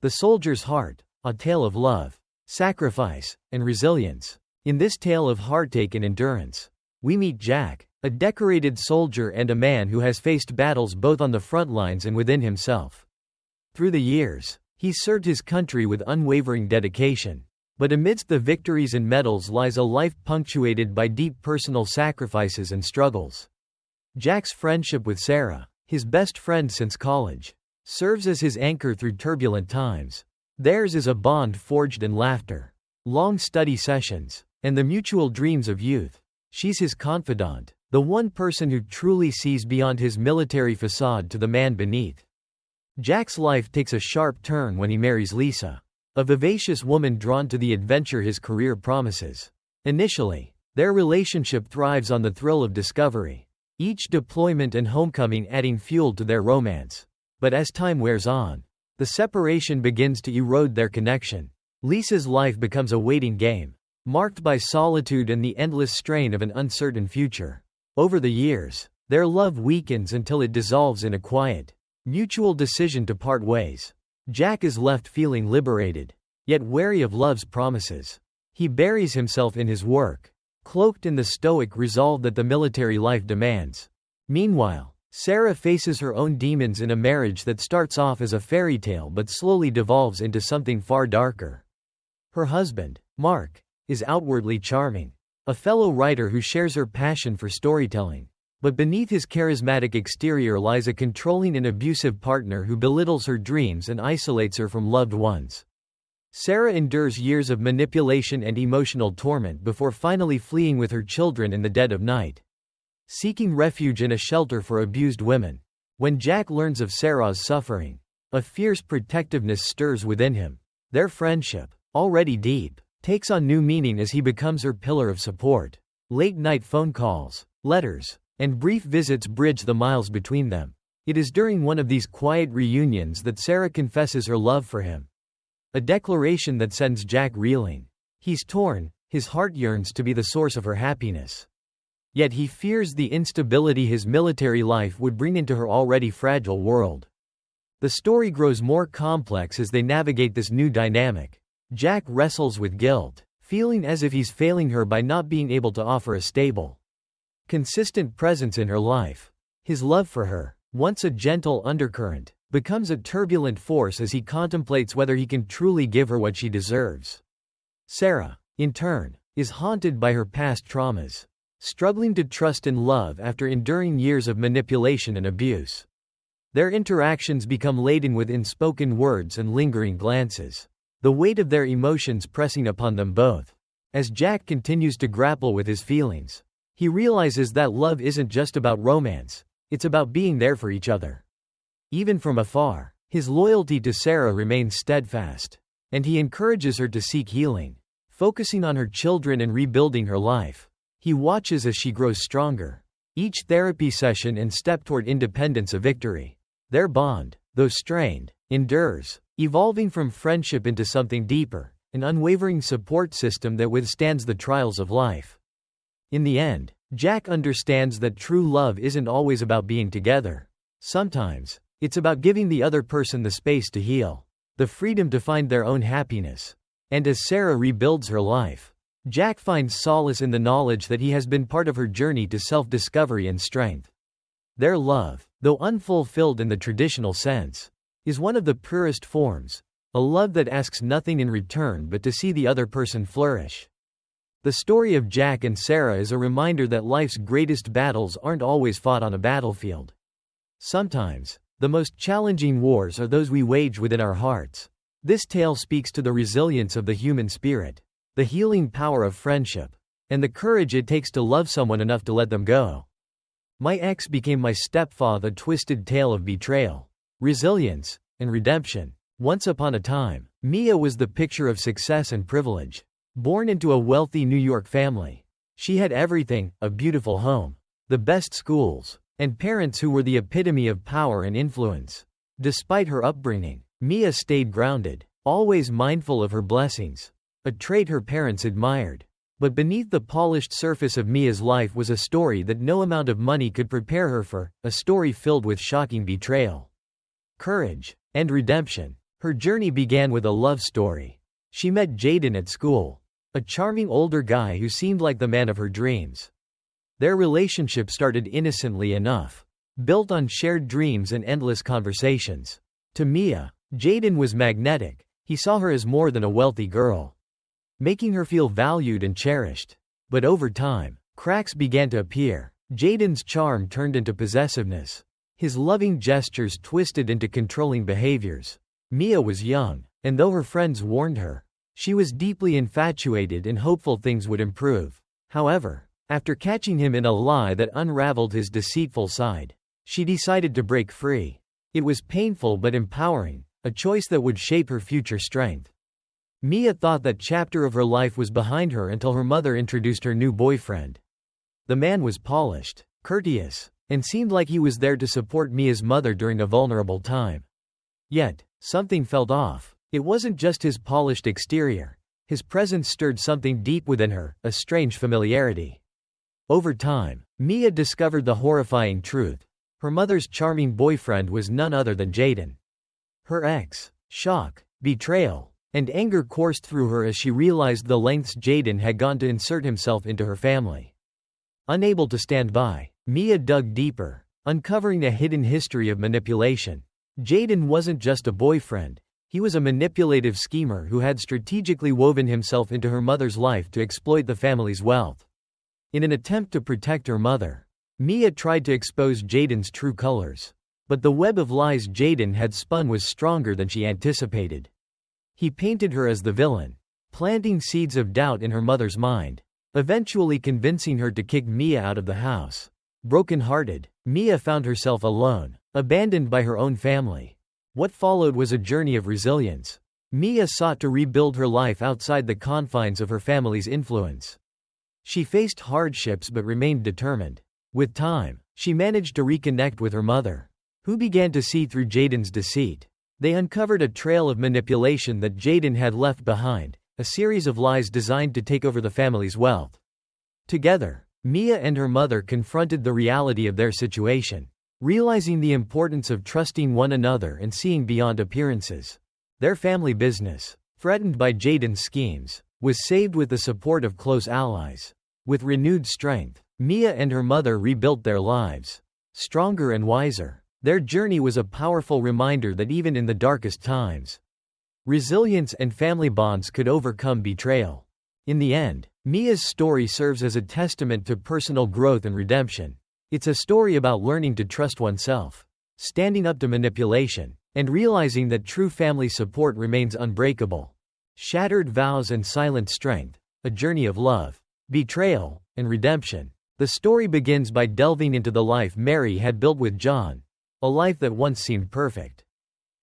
The Soldier's Heart, a tale of love, sacrifice, and resilience. In this tale of heartache and endurance, we meet Jack, a decorated soldier and a man who has faced battles both on the front lines and within himself. Through the years, he served his country with unwavering dedication. But amidst the victories and medals lies a life punctuated by deep personal sacrifices and struggles. Jack's friendship with Sarah, his best friend since college, serves as his anchor through turbulent times. Theirs is a bond forged in laughter, long study sessions, and the mutual dreams of youth. She's his confidant, the one person who truly sees beyond his military facade to the man beneath. Jack's life takes a sharp turn when he marries Lisa, a vivacious woman drawn to the adventure his career promises. Initially, their relationship thrives on the thrill of discovery, each deployment and homecoming adding fuel to their romance. But as time wears on, the separation begins to erode their connection. Lisa's life becomes a waiting game, marked by solitude and the endless strain of an uncertain future. Over the years, their love weakens until it dissolves in a quiet, mutual decision to part ways. Jack is left feeling liberated, yet wary of love's promises. He buries himself in his work, cloaked in the stoic resolve that the military life demands. Meanwhile, Sarah faces her own demons in a marriage that starts off as a fairy tale but slowly devolves into something far darker. Her husband, Mark, is outwardly charming, a fellow writer who shares her passion for storytelling. But beneath his charismatic exterior lies a controlling and abusive partner who belittles her dreams and isolates her from loved ones. Sarah endures years of manipulation and emotional torment before finally fleeing with her children in the dead of night, seeking refuge in a shelter for abused women. When Jack learns of Sarah's suffering, a fierce protectiveness stirs within him. Their friendship, already deep, takes on new meaning as he becomes her pillar of support. Late-night phone calls, letters, and brief visits bridge the miles between them. It is during one of these quiet reunions that Sarah confesses her love for him, a declaration that sends Jack reeling. He's torn, his heart yearns to be the source of her happiness. Yet he fears the instability his military life would bring into her already fragile world. The story grows more complex as they navigate this new dynamic. Jack wrestles with guilt, feeling as if he's failing her by not being able to offer a stable, consistent presence in her life. His love for her, once a gentle undercurrent, becomes a turbulent force as he contemplates whether he can truly give her what she deserves. Sarah, in turn, is haunted by her past traumas, struggling to trust in love after enduring years of manipulation and abuse. Their interactions become laden with unspoken words and lingering glances, the weight of their emotions pressing upon them both. As Jack continues to grapple with his feelings, he realizes that love isn't just about romance, it's about being there for each other. Even from afar, his loyalty to Sarah remains steadfast, and he encourages her to seek healing, focusing on her children and rebuilding her life. He watches as she grows stronger, each therapy session and step toward independence a victory. Their bond, though strained, endures, evolving from friendship into something deeper, an unwavering support system that withstands the trials of life. In the end, Jack understands that true love isn't always about being together. Sometimes, it's about giving the other person the space to heal, the freedom to find their own happiness. And as Sarah rebuilds her life, Jack finds solace in the knowledge that he has been part of her journey to self-discovery and strength. Their love, though unfulfilled in the traditional sense, is one of the purest forms, a love that asks nothing in return but to see the other person flourish. The story of Jack and Sarah is a reminder that life's greatest battles aren't always fought on a battlefield. Sometimes, the most challenging wars are those we wage within our hearts. This tale speaks to the resilience of the human spirit, the healing power of friendship, and the courage it takes to love someone enough to let them go. My Ex Became My Stepfather, a twisted tale of betrayal, resilience, and redemption. Once upon a time, Mia was the picture of success and privilege. Born into a wealthy New York family, she had everything: a beautiful home, the best schools, and parents who were the epitome of power and influence. Despite her upbringing, Mia stayed grounded, always mindful of her blessings, a trait her parents admired. But beneath the polished surface of Mia's life was a story that no amount of money could prepare her for, a story filled with shocking betrayal, courage, and redemption. Her journey began with a love story. She met Jaden at school, a charming older guy who seemed like the man of her dreams. Their relationship started innocently enough, built on shared dreams and endless conversations. To Mia, Jaden was magnetic. He saw her as more than a wealthy girl, making her feel valued and cherished. But over time, cracks began to appear. Jaden's charm turned into possessiveness. His loving gestures twisted into controlling behaviors. Mia was young, and though her friends warned her, she was deeply infatuated and hopeful things would improve. However, after catching him in a lie that unraveled his deceitful side, she decided to break free. It was painful but empowering, a choice that would shape her future strength. Mia thought that chapter of her life was behind her until her mother introduced her new boyfriend. The man was polished, courteous, and seemed like he was there to support Mia's mother during a vulnerable time. Yet, something felt off. It wasn't just his polished exterior. His presence stirred something deep within her, a strange familiarity. Over time, Mia discovered the horrifying truth. Her mother's charming boyfriend was none other than Jaden. Her shock, betrayal, and anger coursed through her as she realized the lengths Jaden had gone to insert himself into her family. Unable to stand by, Mia dug deeper, uncovering a hidden history of manipulation. Jaden wasn't just a boyfriend, he was a manipulative schemer who had strategically woven himself into her mother's life to exploit the family's wealth. In an attempt to protect her mother, Mia tried to expose Jaden's true colors. But the web of lies Jaden had spun was stronger than she anticipated. He painted her as the villain, planting seeds of doubt in her mother's mind, eventually convincing her to kick Mia out of the house. Broken-hearted, Mia found herself alone, abandoned by her own family. What followed was a journey of resilience. Mia sought to rebuild her life outside the confines of her family's influence. She faced hardships but remained determined. With time, she managed to reconnect with her mother, who began to see through Jaden's deceit. They uncovered a trail of manipulation that Jaden had left behind, a series of lies designed to take over the family's wealth. Together, Mia and her mother confronted the reality of their situation, realizing the importance of trusting one another and seeing beyond appearances. Their family business, threatened by Jaden's schemes, was saved with the support of close allies. With renewed strength, Mia and her mother rebuilt their lives, stronger and wiser. Their journey was a powerful reminder that even in the darkest times, resilience and family bonds could overcome betrayal. In the end, Mia's story serves as a testament to personal growth and redemption. It's a story about learning to trust oneself, standing up to manipulation, and realizing that true family support remains unbreakable. Shattered vows and silent strength, a journey of love, betrayal, and redemption. The story begins by delving into the life Mary had built with John, a life that once seemed perfect.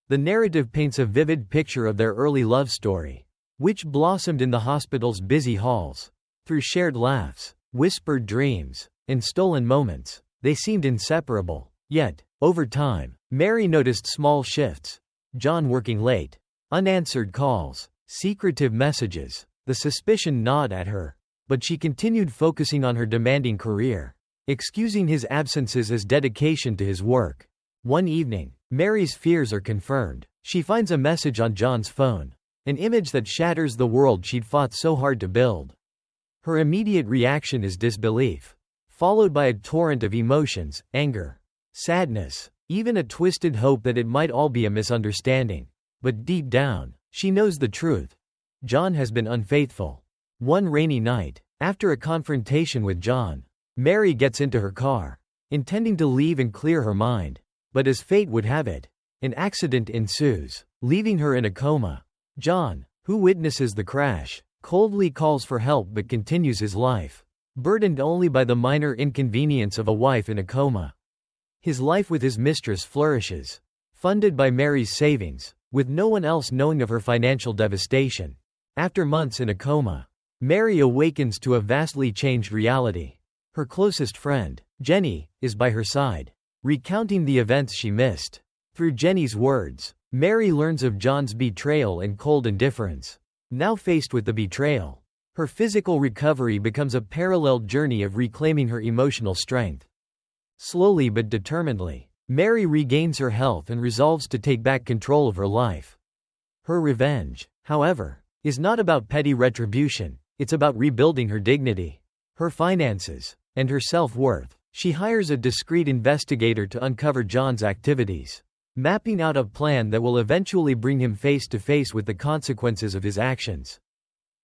The narrative paints a vivid picture of their early love story, which blossomed in the hospital's busy halls. Through shared laughs, whispered dreams, and stolen moments, they seemed inseparable. Yet, over time, Mary noticed small shifts. John working late, unanswered calls, secretive messages. The suspicion gnawed at her, but she continued focusing on her demanding career, excusing his absences as dedication to his work. One evening, Mary's fears are confirmed. She finds a message on John's phone, an image that shatters the world she'd fought so hard to build. Her immediate reaction is disbelief, followed by a torrent of emotions, anger, sadness, even a twisted hope that it might all be a misunderstanding. But deep down, she knows the truth. John has been unfaithful. One rainy night, after a confrontation with John, Mary gets into her car, intending to leave and clear her mind. But as fate would have it, an accident ensues, leaving her in a coma. John, who witnesses the crash, coldly calls for help but continues his life, burdened only by the minor inconvenience of a wife in a coma. His life with his mistress flourishes, funded by Mary's savings, with no one else knowing of her financial devastation. After months in a coma, Mary awakens to a vastly changed reality. Her closest friend, Jenny, is by her side, recounting the events she missed. Through Jenny's words, Mary learns of John's betrayal and cold indifference. Now faced with the betrayal, her physical recovery becomes a parallel journey of reclaiming her emotional strength. Slowly but determinedly, Mary regains her health and resolves to take back control of her life. Her revenge, however, is not about petty retribution, it's about rebuilding her dignity, her finances, and her self-worth. She hires a discreet investigator to uncover John's activities, mapping out a plan that will eventually bring him face to face with the consequences of his actions.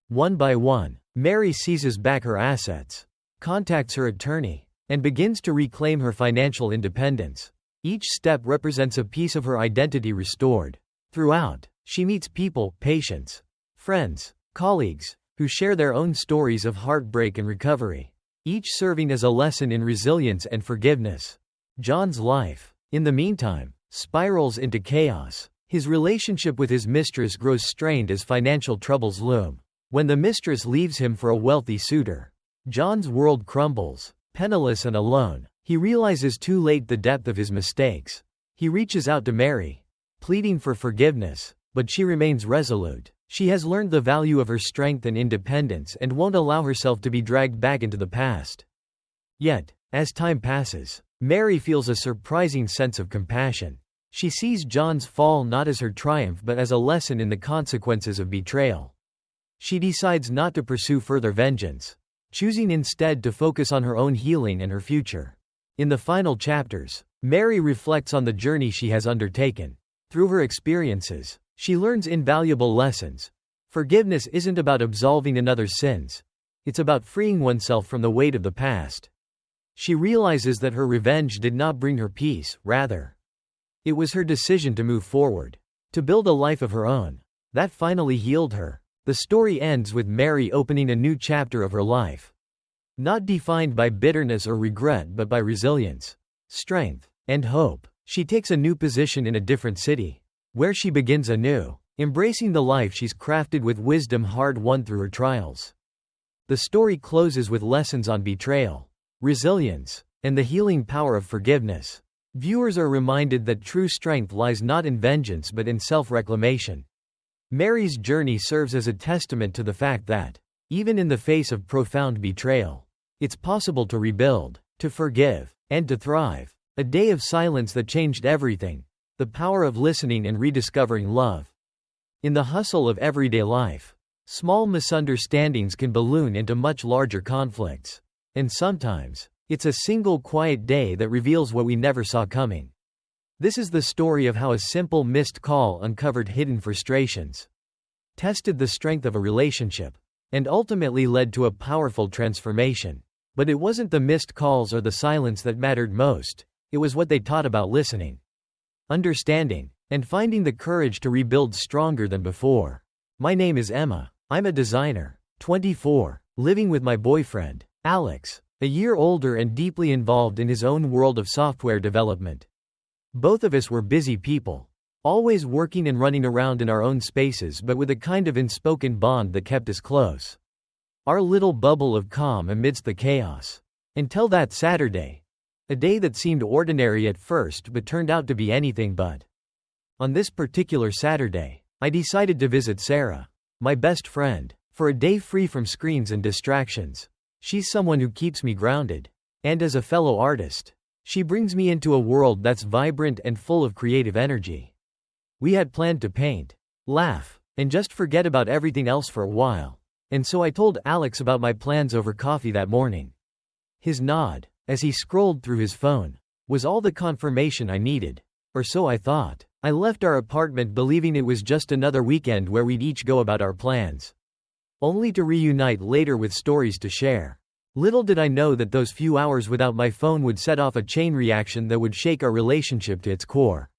One by one, Mary seizes back her assets, contacts her attorney, and begins to reclaim her financial independence. Each step represents a piece of her identity restored. Throughout, she meets people, patients, friends, colleagues, who share their own stories of heartbreak and recovery, each serving as a lesson in resilience and forgiveness. John's life, in the meantime, spirals into chaos. His relationship with his mistress grows strained as financial troubles loom. When the mistress leaves him for a wealthy suitor, John's world crumbles. Penniless and alone, he realizes too late the depth of his mistakes. He reaches out to Mary, pleading for forgiveness, but she remains resolute. She has learned the value of her strength and independence and won't allow herself to be dragged back into the past. Yet, as time passes, Mary feels a surprising sense of compassion. She sees John's fall not as her triumph but as a lesson in the consequences of betrayal. She decides not to pursue further vengeance, choosing instead to focus on her own healing and her future. In the final chapters, Mary reflects on the journey she has undertaken. Through her experiences, she learns invaluable lessons. Forgiveness isn't about absolving another's sins. It's about freeing oneself from the weight of the past. She realizes that her revenge did not bring her peace, rather, it was her decision to move forward, to build a life of her own, that finally healed her. The story ends with Mary opening a new chapter of her life. Not defined by bitterness or regret but by resilience, strength, and hope. She takes a new position in a different city, where she begins anew, embracing the life she's crafted with wisdom hard-won through her trials. The story closes with lessons on betrayal, resilience, and the healing power of forgiveness. Viewers are reminded that true strength lies not in vengeance but in self-reclamation. Mary's journey serves as a testament to the fact that, even in the face of profound betrayal, it's possible to rebuild, to forgive, and to thrive. A day of silence that changed everything. The power of listening and rediscovering love. In the hustle of everyday life, small misunderstandings can balloon into much larger conflicts. And sometimes, it's a single quiet day that reveals what we never saw coming. This is the story of how a simple missed call uncovered hidden frustrations, tested the strength of a relationship, and ultimately led to a powerful transformation. But it wasn't the missed calls or the silence that mattered most, it was what they taught about listening, understanding, and finding the courage to rebuild stronger than before. My name is Emma. I'm a designer, 24, living with my boyfriend, Alex, a year older and deeply involved in his own world of software development. Both of us were busy people, always working and running around in our own spaces but with a kind of unspoken bond that kept us close. Our little bubble of calm amidst the chaos. Until that Saturday. A day that seemed ordinary at first but turned out to be anything but. On this particular Saturday, I decided to visit Sarah, my best friend, for a day free from screens and distractions. She's someone who keeps me grounded. And as a fellow artist, she brings me into a world that's vibrant and full of creative energy. We had planned to paint, laugh, and just forget about everything else for a while. And so I told Alex about my plans over coffee that morning. His nod, as he scrolled through his phone, was all the confirmation I needed. Or so I thought. I left our apartment believing it was just another weekend where we'd each go about our plans, only to reunite later with stories to share. Little did I know that those few hours without my phone would set off a chain reaction that would shake our relationship to its core.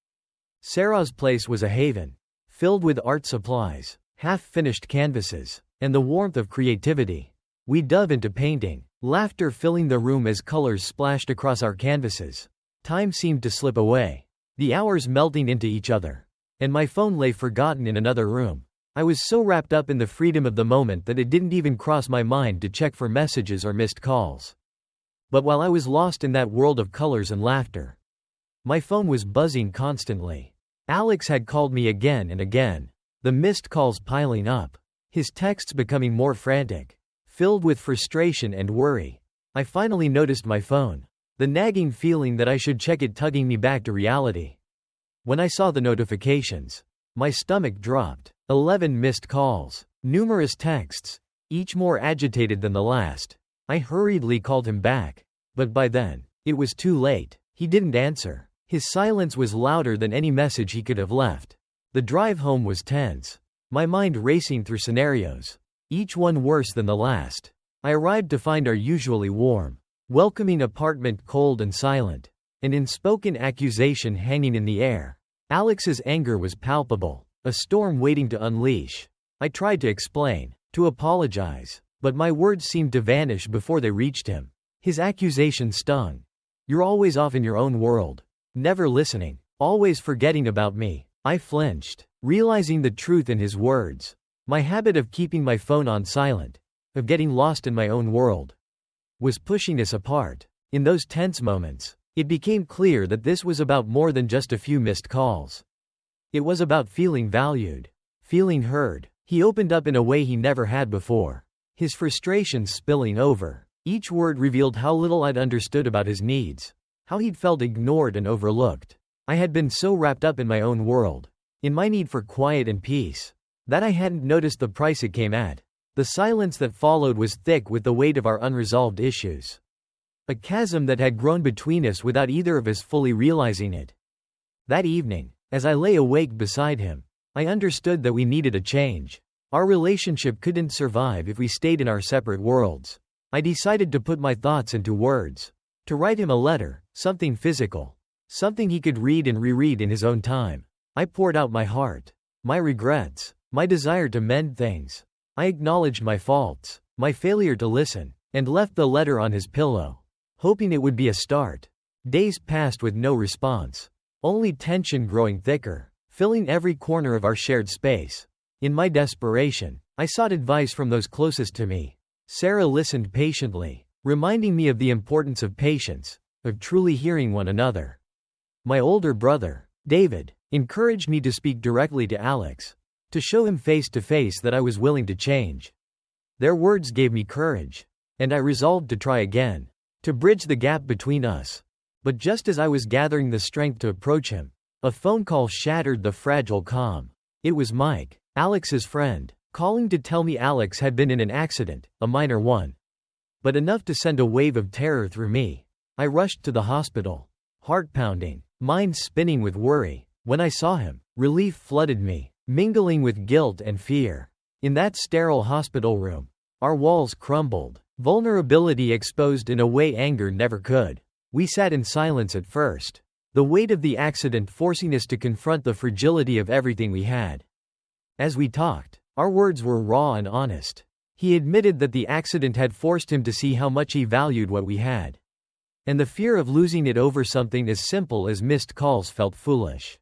Sarah's place was a haven, filled with art supplies, half-finished canvases, and the warmth of creativity. We dove into painting, laughter filling the room as colors splashed across our canvases. Time seemed to slip away, the hours melting into each other, and my phone lay forgotten in another room. I was so wrapped up in the freedom of the moment that it didn't even cross my mind to check for messages or missed calls. But while I was lost in that world of colors and laughter, my phone was buzzing constantly. Alex had called me again and again, the missed calls piling up, his texts becoming more frantic, filled with frustration and worry. I finally noticed my phone, the nagging feeling that I should check it tugging me back to reality. When I saw the notifications, my stomach dropped. 11 missed calls. Numerous texts, each more agitated than the last. I hurriedly called him back. But by then, it was too late. He didn't answer. His silence was louder than any message he could have left. The drive home was tense. My mind racing through scenarios, each one worse than the last. I arrived to find our usually warm, welcoming apartment cold and silent. An unspoken accusation hanging in the air. Alex's anger was palpable, a storm waiting to unleash. I tried to explain, to apologize, but my words seemed to vanish before they reached him. His accusation stung. You're always off in your own world. Never listening. Always forgetting about me. I flinched, realizing the truth in his words. My habit of keeping my phone on silent, of getting lost in my own world, was pushing us apart. In those tense moments, it became clear that this was about more than just a few missed calls. It was about feeling valued, feeling heard. He opened up in a way he never had before. His frustrations spilling over. Each word revealed how little I'd understood about his needs, how he'd felt ignored and overlooked. I had been so wrapped up in my own world, in my need for quiet and peace, that I hadn't noticed the price it came at. The silence that followed was thick with the weight of our unresolved issues. A chasm that had grown between us without either of us fully realizing it. That evening, as I lay awake beside him, I understood that we needed a change. Our relationship couldn't survive if we stayed in our separate worlds. I decided to put my thoughts into words. To write him a letter, something physical. Something he could read and reread in his own time. I poured out my heart, my regrets, my desire to mend things. I acknowledged my faults, my failure to listen, and left the letter on his pillow, hoping it would be a start. Days passed with no response. Only tension growing thicker, filling every corner of our shared space. In my desperation, I sought advice from those closest to me. Sarah listened patiently, reminding me of the importance of patience, of truly hearing one another. My older brother, David, encouraged me to speak directly to Alex, to show him face to face that I was willing to change. Their words gave me courage, and I resolved to try again, to bridge the gap between us. But just as I was gathering the strength to approach him, a phone call shattered the fragile calm. It was Mike, Alex's friend, calling to tell me Alex had been in an accident, a minor one, but enough to send a wave of terror through me. I rushed to the hospital, heart pounding, mind spinning with worry. When I saw him, relief flooded me, mingling with guilt and fear. In that sterile hospital room, our walls crumbled, vulnerability exposed in a way anger never could. We sat in silence at first, the weight of the accident forcing us to confront the fragility of everything we had. As we talked, our words were raw and honest. He admitted that the accident had forced him to see how much he valued what we had. And the fear of losing it over something as simple as missed calls felt foolish.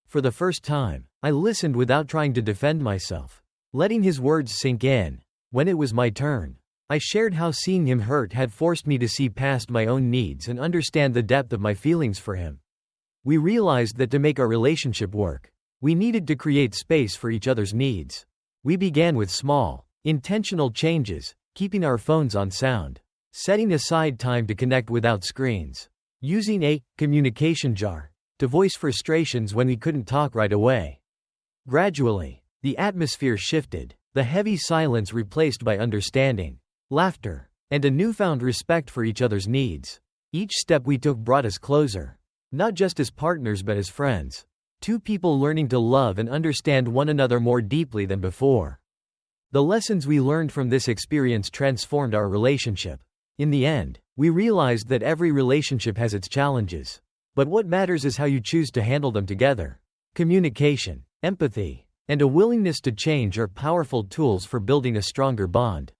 For the first time, I listened without trying to defend myself, letting his words sink in. When it was my turn, I shared how seeing him hurt had forced me to see past my own needs and understand the depth of my feelings for him. We realized that to make our relationship work, we needed to create space for each other's needs. We began with small, intentional changes, keeping our phones on sound, setting aside time to connect without screens, using a communication jar to voice frustrations when we couldn't talk right away. Gradually, the atmosphere shifted, the heavy silence replaced by understanding, laughter, and a newfound respect for each other's needs. Each step we took brought us closer, not just as partners but as friends. Two people learning to love and understand one another more deeply than before. The lessons we learned from this experience transformed our relationship. In the end, we realized that every relationship has its challenges. But what matters is how you choose to handle them together. Communication, empathy, and a willingness to change are powerful tools for building a stronger bond.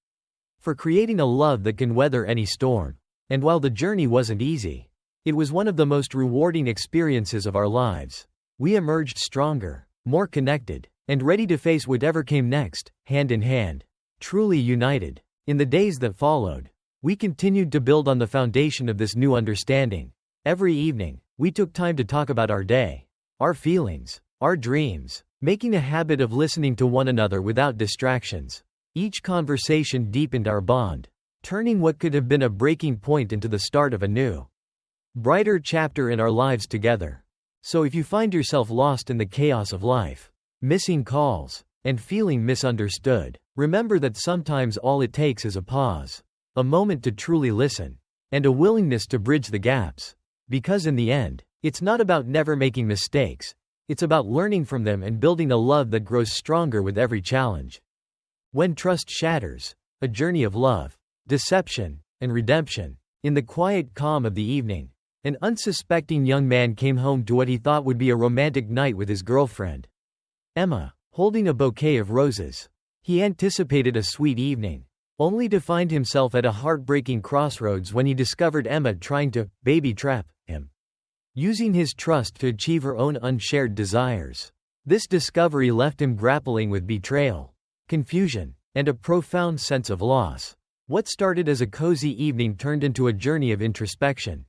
For creating a love that can weather any storm. And while the journey wasn't easy, it was one of the most rewarding experiences of our lives. We emerged stronger, more connected, and ready to face whatever came next, hand in hand, truly united. In the days that followed, we continued to build on the foundation of this new understanding. Every evening, we took time to talk about our day, our feelings, our dreams, making a habit of listening to one another without distractions. Each conversation deepened our bond, turning what could have been a breaking point into the start of a new, brighter chapter in our lives together. So if you find yourself lost in the chaos of life, missing calls, and feeling misunderstood, remember that sometimes all it takes is a pause, a moment to truly listen, and a willingness to bridge the gaps. Because in the end, it's not about never making mistakes, it's about learning from them and building a love that grows stronger with every challenge. When trust shatters, a journey of love, deception, and redemption. In the quiet calm of the evening, an unsuspecting young man came home to what he thought would be a romantic night with his girlfriend, Emma, holding a bouquet of roses. He anticipated a sweet evening, only to find himself at a heartbreaking crossroads when he discovered Emma trying to baby trap him, using his trust to achieve her own unshared desires. This discovery left him grappling with betrayal, confusion, and a profound sense of loss. What started as a cozy evening turned into a journey of introspection,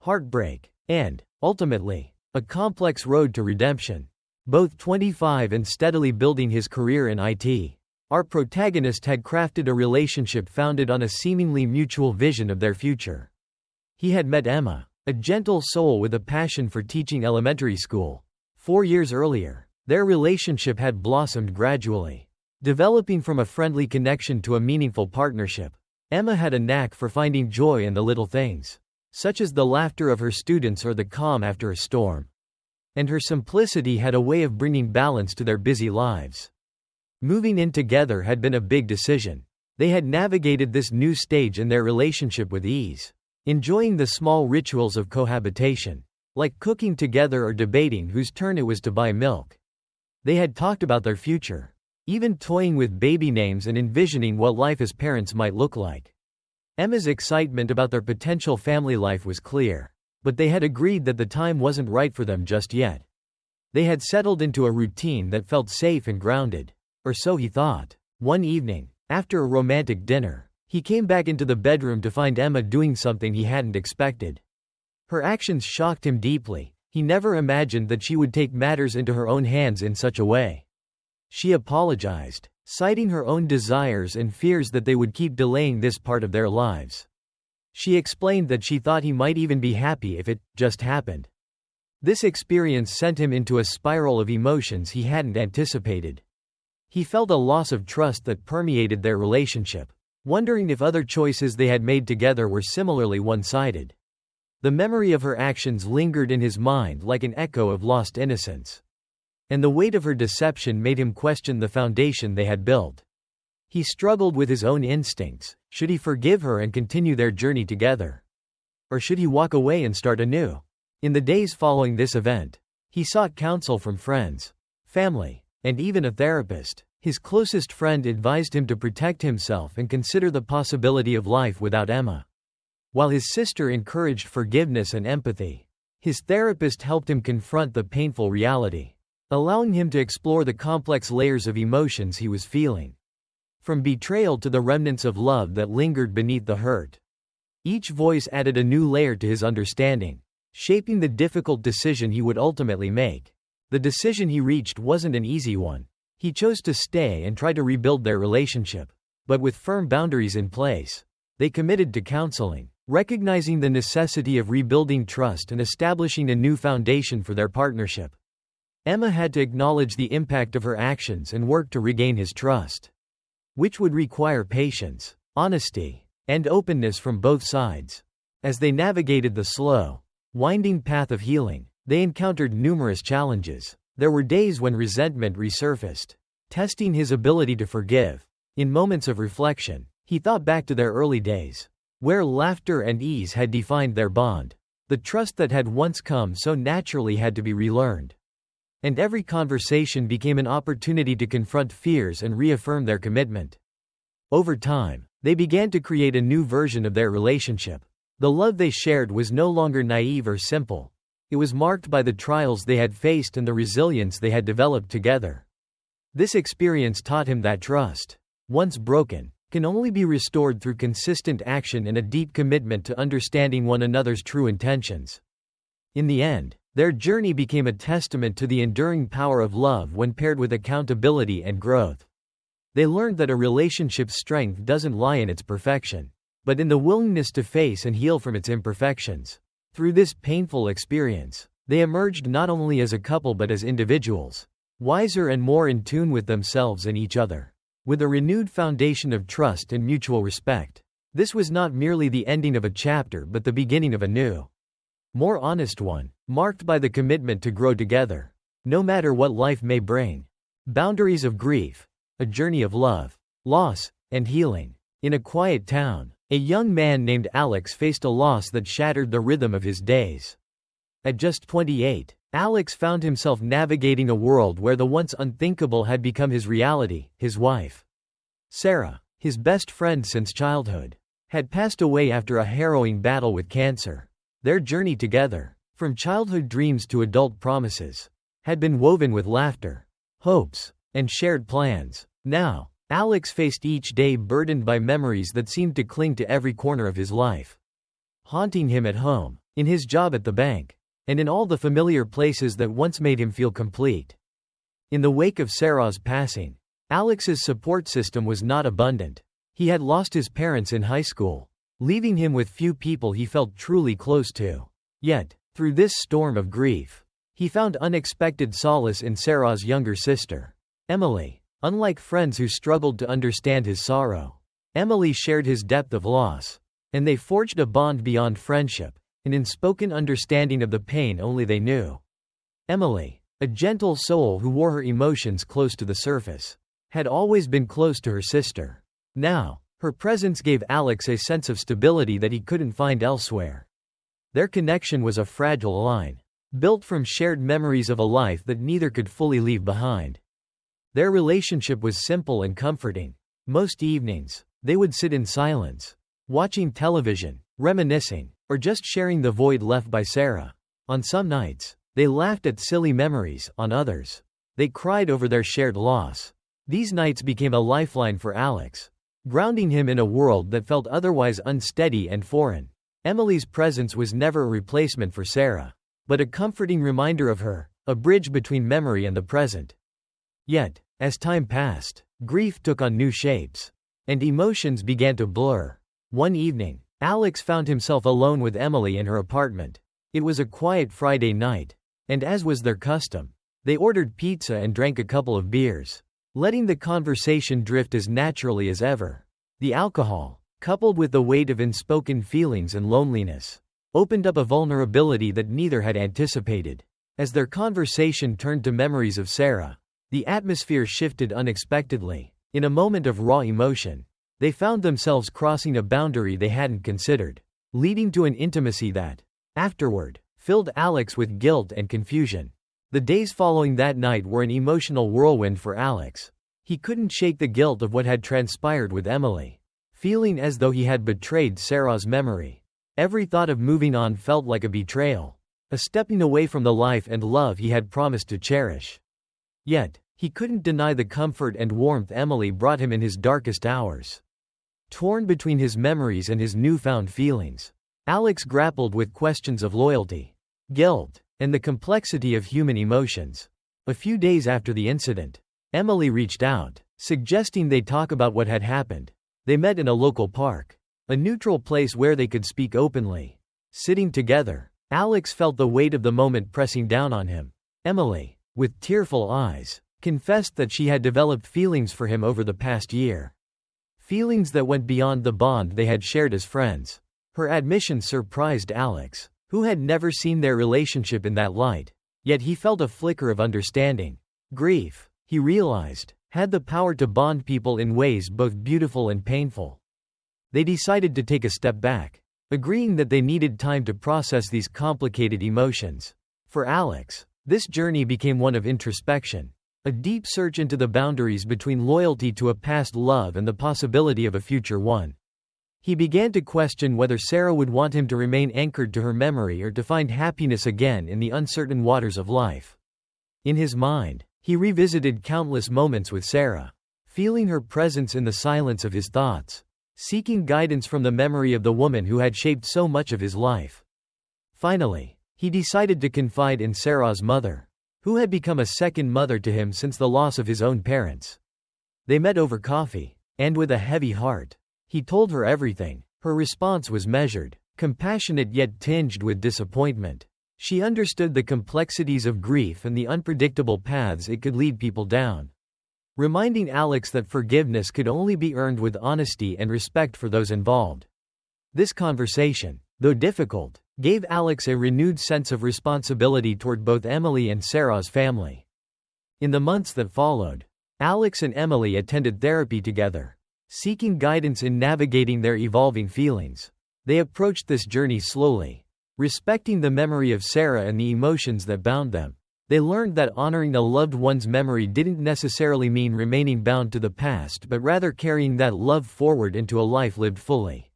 heartbreak, and, ultimately, a complex road to redemption. Both 25 and steadily building his career in IT, our protagonist had crafted a relationship founded on a seemingly mutual vision of their future. He had met Emma, a gentle soul with a passion for teaching elementary school. 4 years earlier, their relationship had blossomed gradually, developing from a friendly connection to a meaningful partnership. Emma had a knack for finding joy in the little things, such as the laughter of her students or the calm after a storm. And her simplicity had a way of bringing balance to their busy lives. Moving in together had been a big decision. They had navigated this new stage in their relationship with ease, enjoying the small rituals of cohabitation, like cooking together or debating whose turn it was to buy milk. They had talked about their future, even toying with baby names and envisioning what life as parents might look like. Emma's excitement about their potential family life was clear, but they had agreed that the time wasn't right for them just yet. They had settled into a routine that felt safe and grounded, or so he thought. One evening, after a romantic dinner, he came back into the bedroom to find Emma doing something he hadn't expected. Her actions shocked him deeply. He never imagined that she would take matters into her own hands in such a way. She apologized, citing her own desires and fears that they would keep delaying this part of their lives. She explained that she thought he might even be happy if it just happened. This experience sent him into a spiral of emotions he hadn't anticipated. He felt a loss of trust that permeated their relationship, wondering if other choices they had made together were similarly one-sided. The memory of her actions lingered in his mind like an echo of lost innocence, and the weight of her deception made him question the foundation they had built. He struggled with his own instincts. Should he forgive her and continue their journey together? Or should he walk away and start anew? In the days following this event, he sought counsel from friends, family, and even a therapist. His closest friend advised him to protect himself and consider the possibility of life without Emma, while his sister encouraged forgiveness and empathy. His therapist helped him confront the painful reality, allowing him to explore the complex layers of emotions he was feeling, from betrayal to the remnants of love that lingered beneath the hurt. Each voice added a new layer to his understanding, shaping the difficult decision he would ultimately make. The decision he reached wasn't an easy one. He chose to stay and try to rebuild their relationship, but with firm boundaries in place. They committed to counseling, recognizing the necessity of rebuilding trust and establishing a new foundation for their partnership. Emma had to acknowledge the impact of her actions and work to regain his trust, which would require patience, honesty, and openness from both sides. As they navigated the slow, winding path of healing, they encountered numerous challenges. There were days when resentment resurfaced, testing his ability to forgive. In moments of reflection, he thought back to their early days, where laughter and ease had defined their bond. The trust that had once come so naturally had to be relearned. And every conversation became an opportunity to confront fears and reaffirm their commitment. Over time, they began to create a new version of their relationship. The love they shared was no longer naive or simple. It was marked by the trials they had faced and the resilience they had developed together. This experience taught him that trust, once broken, can only be restored through consistent action and a deep commitment to understanding one another's true intentions. In the end, their journey became a testament to the enduring power of love when paired with accountability and growth. They learned that a relationship's strength doesn't lie in its perfection, but in the willingness to face and heal from its imperfections. Through this painful experience, they emerged not only as a couple but as individuals, wiser and more in tune with themselves and each other. With a renewed foundation of trust and mutual respect. This was not merely the ending of a chapter but the beginning of a new, more honest one, marked by the commitment to grow together, no matter what life may bring. Boundaries of grief. A journey of love, loss, and healing. In a quiet town, a young man named Alex faced a loss that shattered the rhythm of his days. At just 28, Alex found himself navigating a world where the once unthinkable had become his reality. His wife, Sarah, his best friend since childhood, had passed away after a harrowing battle with cancer. Their journey together, from childhood dreams to adult promises, had been woven with laughter, hopes, and shared plans. Now, Alex faced each day burdened by memories that seemed to cling to every corner of his life, haunting him at home, in his job at the bank, and in all the familiar places that once made him feel complete. In the wake of Sarah's passing, Alex's support system was not abundant. He had lost his parents in high school, leaving him with few people he felt truly close to. Yet, through this storm of grief, he found unexpected solace in Sarah's younger sister, Emily. Unlike friends who struggled to understand his sorrow, Emily shared his depth of loss, and they forged a bond beyond friendship, an unspoken understanding of the pain only they knew. Emily, a gentle soul who wore her emotions close to the surface, had always been close to her sister. Now, her presence gave Alex a sense of stability that he couldn't find elsewhere. Their connection was a fragile line, built from shared memories of a life that neither could fully leave behind. Their relationship was simple and comforting. Most evenings, they would sit in silence, watching television, reminiscing, or just sharing the void left by Sarah. On some nights, they laughed at silly memories. On others, they cried over their shared loss. These nights became a lifeline for Alex, grounding him in a world that felt otherwise unsteady and foreign. Emily's presence was never a replacement for Sarah, but a comforting reminder of her, a bridge between memory and the present. Yet, as time passed, grief took on new shapes, and emotions began to blur. One evening, Alex found himself alone with Emily in her apartment. It was a quiet Friday night, and as was their custom, they ordered pizza and drank a couple of beers, letting the conversation drift as naturally as ever. The alcohol, coupled with the weight of unspoken feelings and loneliness, opened up a vulnerability that neither had anticipated. As their conversation turned to memories of Sarah, the atmosphere shifted unexpectedly. In a moment of raw emotion, they found themselves crossing a boundary they hadn't considered, leading to an intimacy that, afterward, filled Alex with guilt and confusion. The days following that night were an emotional whirlwind for Alex. He couldn't shake the guilt of what had transpired with Emily, feeling as though he had betrayed Sarah's memory. Every thought of moving on felt like a betrayal, a stepping away from the life and love he had promised to cherish. Yet, he couldn't deny the comfort and warmth Emily brought him in his darkest hours. Torn between his memories and his newfound feelings, Alex grappled with questions of loyalty, guilt, and the complexity of human emotions. A few days after the incident, Emily reached out, suggesting they talk about what had happened. They met in a local park, a neutral place where they could speak openly. Sitting together, Alex felt the weight of the moment pressing down on him. Emily, with tearful eyes, confessed that she had developed feelings for him over the past year. Feelings that went beyond the bond they had shared as friends. Her admission surprised Alex, who had never seen their relationship in that light. Yet he felt a flicker of understanding. Grief, he realized, had the power to bond people in ways both beautiful and painful. They decided to take a step back, agreeing that they needed time to process these complicated emotions. For Alex, this journey became one of introspection, a deep search into the boundaries between loyalty to a past love and the possibility of a future one. He began to question whether Sarah would want him to remain anchored to her memory or to find happiness again in the uncertain waters of life. In his mind, he revisited countless moments with Sarah, feeling her presence in the silence of his thoughts, seeking guidance from the memory of the woman who had shaped so much of his life. Finally, he decided to confide in Sarah's mother, who had become a second mother to him since the loss of his own parents. They met over coffee, and with a heavy heart, he told her everything. Her response was measured, compassionate yet tinged with disappointment. She understood the complexities of grief and the unpredictable paths it could lead people down, reminding Alex that forgiveness could only be earned with honesty and respect for those involved. This conversation, though difficult, gave Alex a renewed sense of responsibility toward both Emily and Sarah's family. In the months that followed, Alex and Emily attended therapy together, seeking guidance in navigating their evolving feelings. They approached this journey slowly, respecting the memory of Sarah and the emotions that bound them. They learned that honoring a loved one's memory didn't necessarily mean remaining bound to the past, but rather carrying that love forward into a life lived fully.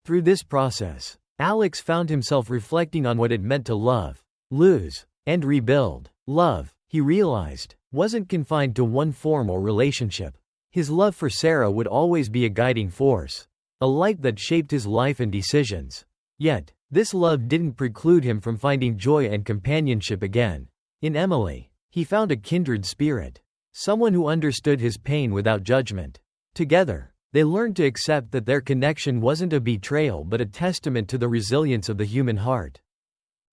Through this process, Alex found himself reflecting on what it meant to love, lose, and rebuild. Love, he realized, wasn't confined to one form or relationship. His love for Sarah would always be a guiding force, a light that shaped his life and decisions. Yet, this love didn't preclude him from finding joy and companionship again. In Emily, he found a kindred spirit, someone who understood his pain without judgment. Together, they learned to accept that their connection wasn't a betrayal but a testament to the resilience of the human heart.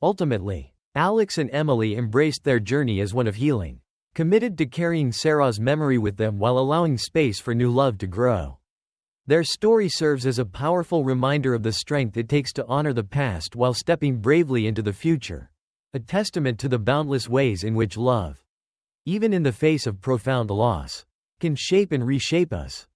Ultimately, Alex and Emily embraced their journey as one of healing, committed to carrying Sarah's memory with them while allowing space for new love to grow. Their story serves as a powerful reminder of the strength it takes to honor the past while stepping bravely into the future, a testament to the boundless ways in which love, even in the face of profound loss, can shape and reshape us.